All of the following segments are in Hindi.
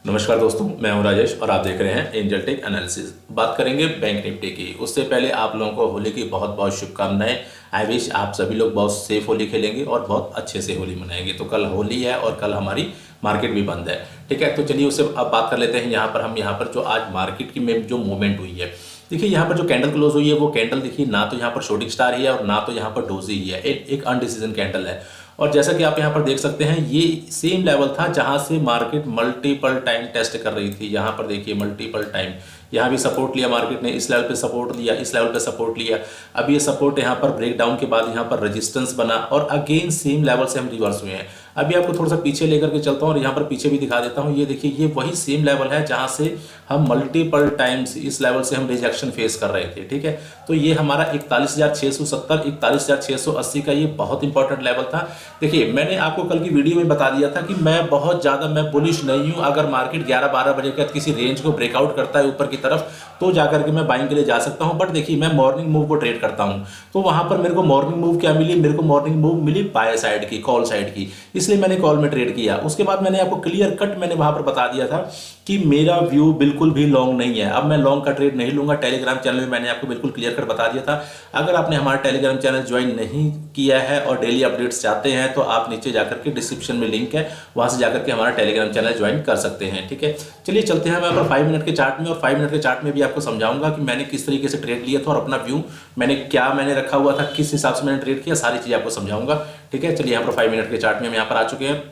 नमस्कार दोस्तों, मैं हूं राजेश और आप देख रहे हैं एंजल टेक एनालिसिस। बात करेंगे बैंक निफ्टी की। उससे पहले आप लोगों को होली की बहुत बहुत शुभकामनाएं। आई विश आप सभी लोग बहुत सेफ होली खेलेंगे और बहुत अच्छे से होली मनाएंगे। तो कल होली है और कल हमारी मार्केट भी बंद है, ठीक है। तो चलिए उससे अब बात कर लेते हैं। यहाँ पर जो आज मार्केट की में जो मूवमेंट हुई है, देखिए यहाँ पर जो कैंडल क्लोज हुई है वो कैंडल देखिए ना तो यहाँ पर शॉर्टिंग स्टार ही है और ना तो यहाँ पर डोजी ही है, एक अनडिसीजन कैंडल है। और जैसा कि आप यहाँ पर देख सकते हैं ये सेम लेवल था जहां से मार्केट मल्टीपल टाइम टेस्ट कर रही थी। यहाँ पर देखिए मल्टीपल टाइम यहाँ भी सपोर्ट लिया मार्केट ने, इस लेवल पे सपोर्ट लिया, इस लेवल पे सपोर्ट लिया। अब ये सपोर्ट यहाँ पर ब्रेकडाउन के बाद यहाँ पर रेजिस्टेंस बना और अगेन सेम लेवल से हम रिवर्स हुए हैं। अभी आपको थोड़ा सा पीछे लेकर के चलता हूँ और यहाँ पर पीछे भी दिखा देता हूँ। ये देखिए ये वही सेम लेवल है जहाँ से हम मल्टीपल टाइम्स इस लेवल से हम रिजेक्शन फेस कर रहे थे, ठीक है। तो ये हमारा 41,670 41,680 का ये बहुत इंपॉर्टेंट लेवल था। देखिए मैंने आपको कल की वीडियो में बता दिया था कि मैं बुलिश नहीं हूँ। अगर मार्केट 11-12 बजे के बाद किसी रेंज को ब्रेकआउट करता है ऊपर की तरफ तो जाकर के मैं बाइंग के लिए जा सकता हूं। बट देखिए मैं मॉर्निंग मूव को ट्रेड करता हूं, तो वहां पर मेरे को मॉर्निंग मूव क्या मिली, मेरे को मॉर्निंग मूव मिली बाय साइड की, कॉल साइड की, इसलिए मैंने कॉल में ट्रेड किया। उसके बाद मैंने आपको क्लियर कट मैंने वहां पर बता दिया था कि मेरा व्यू बिल्कुल भी लॉन्ग नहीं है। अब मैं लॉन्ग का ट्रेड नहीं लूंगा। टेलीग्राम चैनल में मैंने आपको बिल्कुल क्लियर कट बता दिया था। अगर आपने हमारा टेलीग्राम चैनल ज्वाइन नहीं किया है और डेली अपडेट्स चाहते हैं तो आप नीचे जाकर के डिस्क्रिप्शन में लिंक है, वहां से जाकर के हमारा टेलीग्राम चैनल ज्वाइन कर सकते हैं, ठीक है। चलिए चलते हैं मैं पर 5 मिनट के चार्ट में, और 5 मिनट के चार्ट में भी आपको समझाऊंगा कि मैंने किस तरीके से ट्रेड लिया था और अपना व्यू मैंने रखा हुआ था, किस हिसाब से मैंने ट्रेड किया, सारी चीजें आपको समझाऊंगा, ठीक है। चलिए यहाँ पर 5 मिनट के चार्ट में हम यहाँ पर आ चुके हैं।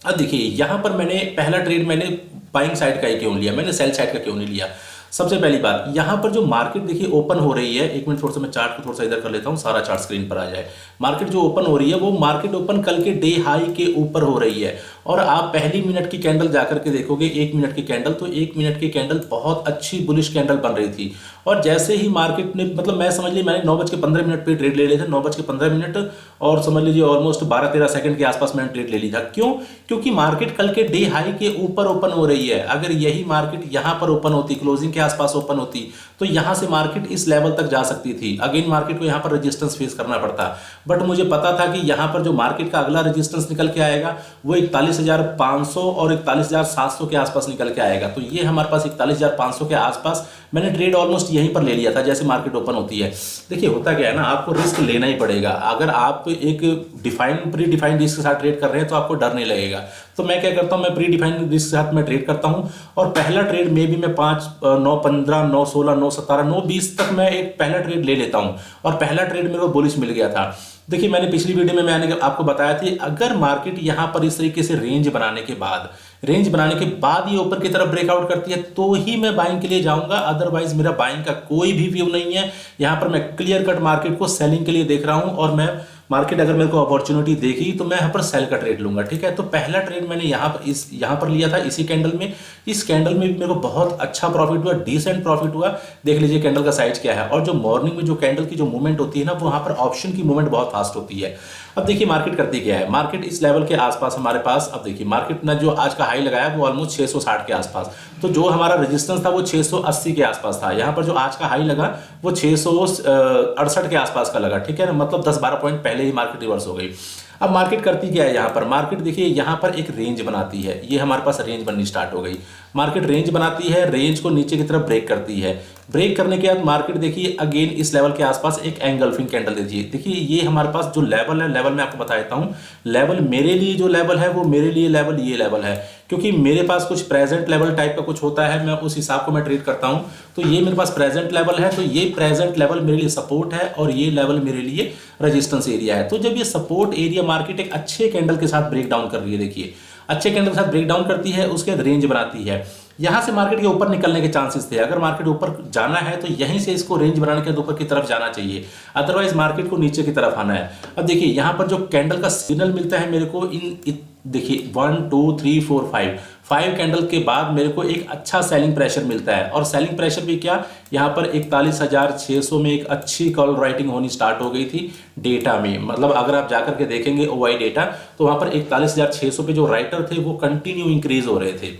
अब देखिए यहाँ पर मैंने पहला ट्रेड मैंने बाइंग साइड का ही क्यों लिया, मैंने सेल साइड का क्यों नहीं लिया। सबसे पहली बात, यहाँ पर जो मार्केट देखिए ओपन हो रही है, एक मिनट थोड़ा सा मैं चार्ट को थोड़ा सा इधर कर लेता हूँ, सारा चार्ट स्क्रीन पर आ जाए। मार्केट जो ओपन हो रही है वो मार्केट ओपन कल के डे हाई के ऊपर हो रही है। और आप पहली मिनट की कैंडल जाकर के देखोगे, 1 मिनट की कैंडल, तो 1 मिनट की कैंडल बहुत अच्छी बुलिश कैंडल बन रही थी। और जैसे ही मार्केट ने मैं समझ ली मैंने 9:15 पे ट्रेड ले लिए थे, 9:15 और समझ लीजिए ऑलमोस्ट 12-13 सेकंड के आसपास मैंने ट्रेड ले ली था। क्यों? क्योंकि मार्केट कल के डे हाई के ऊपर ओपन हो रही है। अगर यही मार्केट यहां पर ओपन होती, क्लोजिंग के आसपास ओपन होती, तो यहां से मार्केट इस लेवल तक जा सकती थी। अगेन मार्केट को यहां पर रेजिस्टेंस फेस करना पड़ता, बट मुझे पता था कि यहां पर जो मार्केट का अगला रेजिस्टेंस निकल के आएगा वो 41,500 और 41,700 के आसपास निकल के आएगा। तो ये हमारे पास 41,500 के आसपास मैंने ट्रेड ऑलमोस्ट यहीं पर ले लिया था जैसे मार्केट ओपन होती है। देखिए होता क्या है ना, आपको रिस्क लेना ही पड़ेगा। अगर आप एक प्री डिफाइंड रिस्क के साथ ट्रेड कर रहे हैं तो आपको डर नहीं लगेगा। तो मैं क्या करता हूं, मैं प्री डिफाइंड रिस्क के साथ मैं ट्रेड करता हूं और पहला ट्रेड में भी मैं 5, 9:15, 9:16, 9:17, 9:20 तक मैं एक पहला ट्रेड ले लेता हूं। और पहला ट्रेड मेरे को बुलिश मिल गया था। देखिए मैंने पिछली वीडियो में मैंने आपको बताया था, अगर मार्केट यहां पर इस तरीके से रेंज बनाने के बाद ये ऊपर की तरफ ब्रेकआउट करती है तो ही मैं बाइंग के लिए जाऊंगा, अदरवाइज मेरा बाइंग का कोई भी व्यू नहीं है। यहां पर मैं क्लियर कट मार्केट को सेलिंग के लिए देख रहा हूं और मैं मार्केट अगर मेरे को अपॉर्चुनिटी देगी तो मैं यहाँ पर सेल का ट्रेड लूंगा, ठीक है। तो पहला ट्रेड मैंने यहाँ पर लिया था इसी कैंडल में। इस कैंडल में भी मेरे को बहुत अच्छा प्रॉफिट हुआ, डिसेंट प्रॉफिट हुआ। देख लीजिए कैंडल का साइज क्या है। और जो मॉर्निंग में जो कैंडल की जो मूवमेंट होती है ना, वो वहां पर ऑप्शन की मूवमेंट बहुत फास्ट होती है। अब देखिए मार्केट करती क्या है, मार्केट इस लेवल के आसपास हमारे पास, अब देखिए मार्केट ने जो आज का हाई लगाया वो ऑलमोस्ट 660 के आसपास, तो जो हमारा रेजिस्टेंस था वो 680 के आसपास था। यहाँ पर जो आज का हाई लगा वो 668 के आसपास का लगा, ठीक है ना। मतलब 10-12 पॉइंट पहले ही मार्केट रिवर्स हो गई। अब मार्केट करती क्या है, यहाँ पर मार्केट देखिए यहाँ पर एक रेंज बनाती है। ये हमारे पास रेंज बननी स्टार्ट हो गई। मार्केट रेंज बनाती है, रेंज को नीचे की तरफ ब्रेक करती है। ब्रेक करने के बाद मार्केट देखिए अगेन इस लेवल के आसपास एक एंगल्फिंग कैंडल देती है। देखिए ये हमारे पास जो लेवल है, लेवल मैं आपको बता देता हूँ। लेवल मेरे लिए जो लेवल है वो मेरे लिए लेवल ये लेवल है, क्योंकि मेरे पास कुछ प्रेजेंट लेवल टाइप का कुछ होता है, मैं उस हिसाब को मैं ट्रेड करता हूं। तो ये मेरे पास प्रेजेंट लेवल है, तो ये प्रेजेंट लेवल मेरे लिए सपोर्ट है और ये लेवल मेरे लिए रेजिस्टेंस एरिया है। तो जब ये सपोर्ट एरिया मार्केट एक अच्छे कैंडल के साथ ब्रेक डाउन कर रही है, देखिए अच्छे कैंडल के साथ ब्रेक डाउन करती है, उसके बाद रेंज बनाती है। यहां से मार्केट के ऊपर निकलने के चांसेस थे। अगर मार्केट ऊपर जाना है तो यहीं से इसको रेंज बनाने के ऊपर की तरफ जाना चाहिए, अदरवाइज मार्केट को नीचे की तरफ आना है। अब देखिए यहां पर जो कैंडल का सिग्नल मिलता है मेरे को, देखिए 1 2 3 4 5 कैंडल के बाद मेरे को एक अच्छा सेलिंग प्रेशर मिलता है। और सेलिंग प्रेशर भी क्या, यहाँ पर 41,600 में एक अच्छी कॉल राइटिंग होनी स्टार्ट हो गई थी डेटा में। मतलब अगर आप जाकर के देखेंगे OI डेटा, तो वहां पर 41,600 पे जो राइटर थे वो कंटिन्यू इंक्रीज हो रहे थे।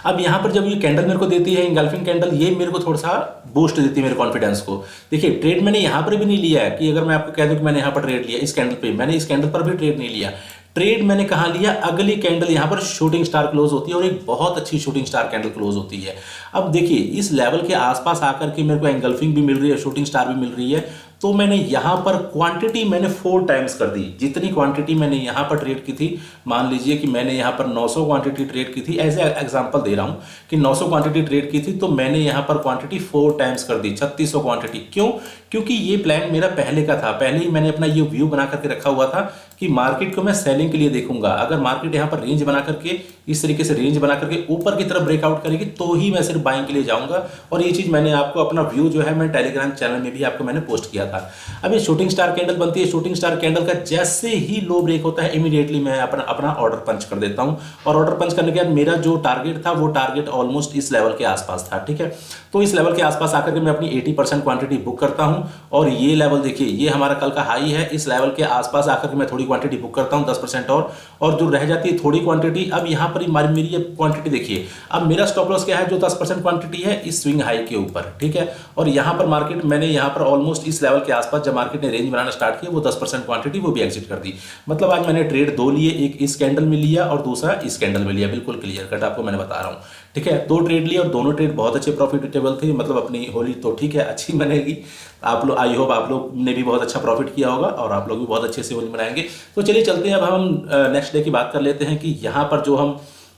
अब यहाँ पर जब ये कैंडल मेरे को देती है इंगल्फिंग कैंडल, ये मेरे को थोड़ा सा बूस्ट देती है मेरे कॉन्फिडेंस को। देखिए ट्रेड मैंने यहाँ पर भी नहीं लिया है कि अगर मैं आपको कह दूं कि मैंने यहाँ पर ट्रेड लिया इस कैंडल पे, मैंने इस कैंडल पर भी ट्रेड नहीं लिया। ट्रेड मैंने कहाँ लिया, अगली कैंडल यहाँ पर शूटिंग स्टार क्लोज होती है और एक बहुत अच्छी शूटिंग स्टार कैंडल क्लोज होती है। अब देखिए इस लेवल के आसपास आकर के मेरे को एंगल्फिंग भी मिल रही है, शूटिंग स्टार भी मिल रही है, तो मैंने यहाँ पर क्वांटिटी मैंने 4 टाइम्स कर दी। जितनी क्वांटिटी मैंने यहाँ पर ट्रेड की थी, मान लीजिए कि मैंने यहाँ पर 900 क्वांटिटी ट्रेड की थी, ऐसे एग्जांपल दे रहा हूँ कि 900 क्वांटिटी ट्रेड की थी, तो मैंने यहाँ पर क्वांटिटी 4 टाइम्स कर दी, 3600 क्वांटिटी। क्यों? क्योंकि ये प्लान मेरा पहले का था, पहले ही मैंने अपना ये व्यू बना करके रखा हुआ था कि मार्केट को मैं सेलिंग के लिए देखूंगा। अगर मार्केट यहाँ पर रेंज बना करके इस तरीके से रेंज बना करके ऊपर की तरफ ब्रेकआउट करेगी तो ही मैं सिर्फ बाइंग के लिए जाऊंगा। और ये चीज मैंने आपको अपना व्यू जो है मैं टेलीग्राम चैनल में भी आपको मैंने पोस्ट किया था। अब ये शूटिंग स्टार कैंडल बनती है, शूटिंग स्टार कैंडल का जैसे ही लो ब्रेक होता है इमीडिएटली मैं अपना ऑर्डर पंच कर देता हूं। और ऑर्डर पंच करने के बाद मेरा जो टारगेट था वो टारगेट ऑलमोस्ट इस लेवल के आसपास था, ठीक है। तो इस लेवल के आसपास आकर के मैं अपनी 80% क्वांटिटी बुक करता हूं। और ये लेवल देखिए, ये हमारा कल का हाई है, इस लेवल के आसपास आकर के मैं थोड़ी क्वांटिटी बुक करता हूं 10% और जो रह जाती है थोड़ी क्वांटिटी, अब यहाँ पर मेरी ये क्वांटिटी देखिए, अब मेरा स्टॉप लॉस क्या है, जो 10% क्वांटिटी है इस स्विंग हाई के ऊपर, ठीक है। और यहाँ पर मार्केट मैंने यहाँ पर ऑलमोस्ट इस लेवल के आसपास जब मार्केट ने रेंज बनाना स्टार्ट किया वो 10% क्वांटिटी वो भी एग्जिट कर दी। मतलब आज मैंने ट्रेड 2 लिए, एक इस कैंडल में लिया और दूसरा इस कैंडल में लिया, बिल्कुल क्लियर कट आपको मैंने बता रहा हूँ, ठीक है। 2 ट्रेड लिए और दोनों ट्रेड बहुत अच्छे प्रॉफिटेबल थे। मतलब अपनी होली तो ठीक है अच्छी बनेगी, आप लोग आई होप आप लोग ने भी बहुत अच्छा प्रॉफिट किया होगा और आप लोग भी बहुत अच्छे से होली मनाएंगे। तो चलिए चलते हैं, अब हम नेक्स्ट डे की बात कर लेते हैं कि यहाँ पर जो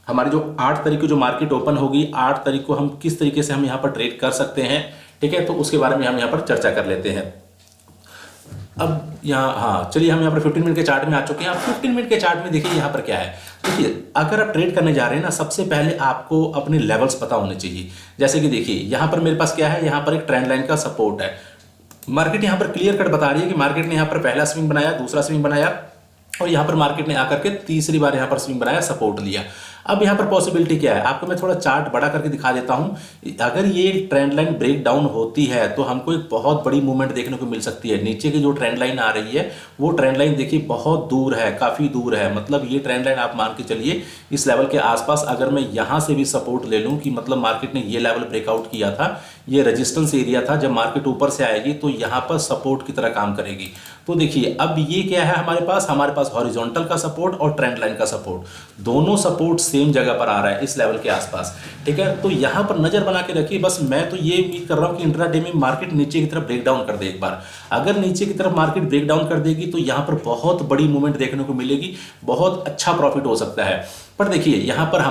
हमारी जो 8 तारीख को जो मार्केट ओपन होगी, 8 तारीख को हम किस तरीके से हम यहाँ पर ट्रेड कर सकते हैं, ठीक है। तो उसके बारे में हम यहाँ पर चर्चा कर लेते हैं। अब यहाँ हाँ चलिए हम यहाँ पर 15 मिनट के चार्ट में आ चुके हैं। अब 15 मिनट के चार्ट में देखिए यहाँ पर क्या है, देखिए अगर आप ट्रेड करने जा रहे हैं ना, सबसे पहले आपको अपने लेवल्स पता होने चाहिए। जैसे कि देखिए यहाँ पर मेरे पास क्या है, यहाँ पर एक ट्रेंड लाइन का सपोर्ट है। मार्केट यहाँ पर क्लियर कट बता रही है कि मार्केट ने यहाँ पर पहला स्विंग बनाया, दूसरा स्विंग बनाया और यहाँ पर मार्केट ने आकर के तीसरी बार यहाँ पर स्विंग बनाया, सपोर्ट लिया। अब यहाँ पर पॉसिबिलिटी क्या है, आपको मैं थोड़ा चार्ट बड़ा करके दिखा देता हूँ। अगर ये ट्रेंड लाइन ब्रेक डाउन होती है तो हमको एक बहुत बड़ी मूवमेंट देखने को मिल सकती है। नीचे की जो ट्रेंड लाइन आ रही है वो ट्रेंड लाइन देखिए बहुत दूर है, काफ़ी दूर है। मतलब ये ट्रेंड लाइन आप मान के चलिए इस लेवल के आसपास अगर मैं यहाँ से भी सपोर्ट ले लूँ कि मतलब मार्केट ने ये लेवल ब्रेकआउट किया था, ये रेजिस्टेंस एरिया था, जब मार्केट ऊपर से आएगी तो यहाँ पर सपोर्ट की तरह काम करेगी। तो देखिए अब ये क्या है, हमारे पास हॉरिजॉन्टल का सपोर्ट और ट्रेंड लाइन का सपोर्ट, दोनों सपोर्ट सेम जगह पर आ रहा है इस लेवल के आसपास, ठीक है। तो यहाँ पर नजर बना के रखिए। बस मैं तो ये उम्मीद कर रहा हूँ कि इंट्राडे में मार्केट नीचे की तरफ ब्रेक डाउन कर दे एक बार। अगर नीचे की तरफ मार्केट ब्रेक डाउन कर देगी तो यहाँ पर बहुत बड़ी मूवमेंट देखने को मिलेगी, बहुत अच्छा प्रॉफिट हो सकता है। पर देखिए यहाँ पर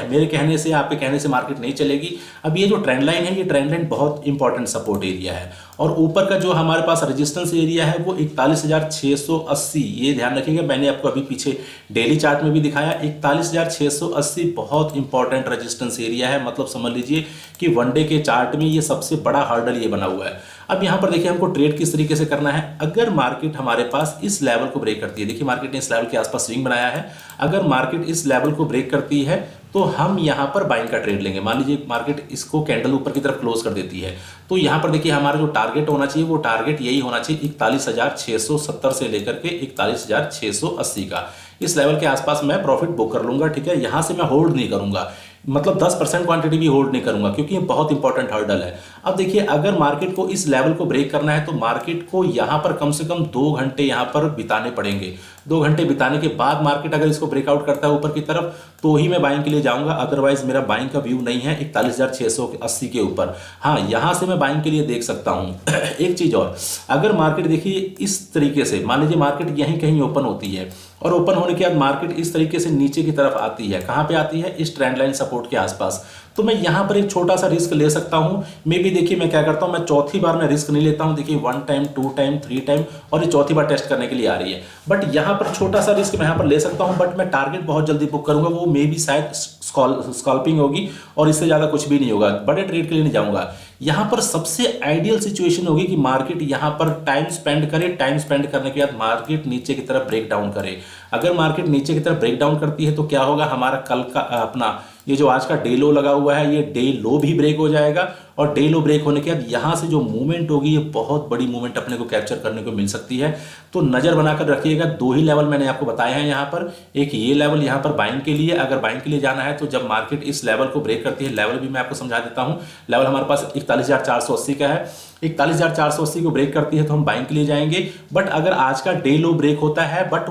मेरे कहने से, आपके कहने से मार्केट नहीं चलेगी। अब ये जो ट्रेंड लाइन है, ये ट्रेंड लाइन बहुत इंपॉर्टेंट सपोर्ट एरिया है और ऊपर का जो हमारे पास रेजिस्टेंस एरिया है वो 41,680। ये ध्यान रखिएगा, मैंने आपको अभी पीछे डेली चार्ट में भी दिखाया, 41,680 बहुत इंपॉर्टेंट रेजिस्टेंस एरिया है। मतलब समझ लीजिए कि वनडे के चार्ट में ये सबसे बड़ा हर्डल ये बना हुआ है। अब यहाँ पर देखिए हमको ट्रेड किस तरीके से करना है। अगर मार्केट हमारे पास इस लेवल को ब्रेक करती है, देखिए मार्केट ने इस लेवल के आसपास स्विंग बनाया है, अगर मार्केट इस लेवल को ब्रेक करती है तो हम यहाँ पर बाइंग का ट्रेड लेंगे। मान लीजिए मार्केट इसको कैंडल ऊपर की तरफ क्लोज कर देती है तो यहाँ पर देखिए हमारा जो टारगेट होना चाहिए वो टारगेट यही होना चाहिए 41,670 से लेकर के 41,680 का। इस लेवल के आसपास मैं प्रॉफिट बुक कर लूंगा, ठीक है। यहाँ से मैं होल्ड नहीं करूंगा, मतलब 10% क्वांटिटी भी होल्ड नहीं करूंगा क्योंकि ये बहुत इंपॉर्टेंट हर्डल है। अब देखिए अगर मार्केट को इस लेवल को ब्रेक करना है तो मार्केट को यहाँ पर कम से कम 2 घंटे यहाँ पर बिताने पड़ेंगे। 2 घंटे बिताने के बाद मार्केट अगर इसको ब्रेकआउट करता है ऊपर की तरफ तो ही मैं बाइंग के लिए जाऊंगा, अदरवाइज मेरा बाइंग का व्यू नहीं है 41,680 के ऊपर। हाँ यहाँ से मैं बाइंग के लिए देख सकता हूँ। एक चीज और, अगर मार्केट देखिए इस तरीके से, मान लीजिए मार्केट यहीं कहीं ओपन होती है और ओपन होने के बाद मार्केट इस तरीके से नीचे की तरफ आती है, कहाँ पे आती है, इस ट्रेंड लाइन सपोर्ट के आसपास, तो मैं यहाँ पर एक छोटा सा रिस्क ले सकता हूँ। मे बी देखिए मैं क्या करता हूँ, मैं चौथी बार मैं रिस्क नहीं लेता हूँ। देखिए 1 टाइम 2 टाइम 3 टाइम और ये चौथी बार टेस्ट करने के लिए आ रही है, बट यहाँ पर छोटा सा रिस्क मैं यहाँ पर ले सकता हूँ। बट मैं टारगेट बहुत जल्दी बुक करूंगा, वो मे बी शायद स्कॉल्पिंग होगी और इससे ज़्यादा कुछ भी नहीं होगा, बड़े ट्रेड के लिए नहीं जाऊँगा। यहाँ पर सबसे आइडियल सिचुएशन होगी कि मार्केट यहाँ पर टाइम स्पेंड करे, टाइम स्पेंड करने के बाद मार्केट नीचे की तरफ ब्रेक डाउन करे। अगर मार्केट नीचे की तरफ ब्रेक डाउन करती है तो क्या होगा, हमारा कल का अपना ये जो आज का डे लो लगा हुआ है, ये डे लो भी ब्रेक हो जाएगा और डे लो ब्रेक होने के बाद यहाँ से जो मूवमेंट होगी ये बहुत बड़ी मूवमेंट अपने को कैप्चर करने को मिल सकती है। तो नज़र बनाकर रखिएगा। 2 ही लेवल मैंने आपको बताए हैं यहाँ पर, एक ये लेवल यहाँ पर बाइंग के लिए, अगर बाइंग के लिए जाना है तो जब मार्केट इस लेवल को ब्रेक करती है, लेवल भी मैं आपको समझा देता हूँ। लेवल हमारे पास 41,480 का है, 41,480 को ब्रेक करती है तो हम बाइंग के लिए जाएंगे। बट अगर आज का डे लो ब्रेक होता है, बट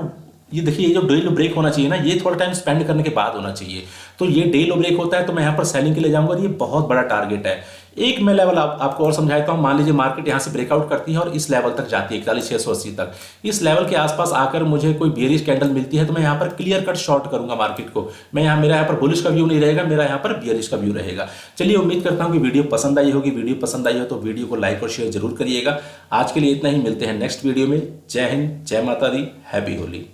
ये देखिए, ये जो डे लो ब्रेक होना चाहिए ना, ये थोड़ा टाइम स्पेंड करने के बाद होना चाहिए। तो ये डे लो ब्रेक होता है, तो मैं यहाँ पर सेलिंग के लिए जाऊंगा। ये बहुत बड़ा टारगेट है। एक मैं लेवल आपको और समझाता हूँ। मान लीजिए मार्केट यहाँ से ब्रेकआउट करती है और इस लेवल तक जाती है 41,680 तक। इस लेवल के आसपास आकर मुझे कोई बेयरिश कैंडल मिलती है तो मैं यहाँ पर क्लियर कट शॉर्ट करूंगा मार्केट को। मेरा यहाँ पर बुलिश का व्यू नहीं रहेगा, मेरा यहाँ पर बेयरिश का व्यू रहेगा। चलिए, उम्मीद करता हूँ कि वीडियो पसंद आई होगी। वीडियो पसंद आई हो तो वीडियो को लाइक और शेयर जरूर करिएगा। आज के लिए इतना ही, मिलते हैं नेक्स्ट वीडियो में। जय हिंद, जय माता दी, हैप्पी होली।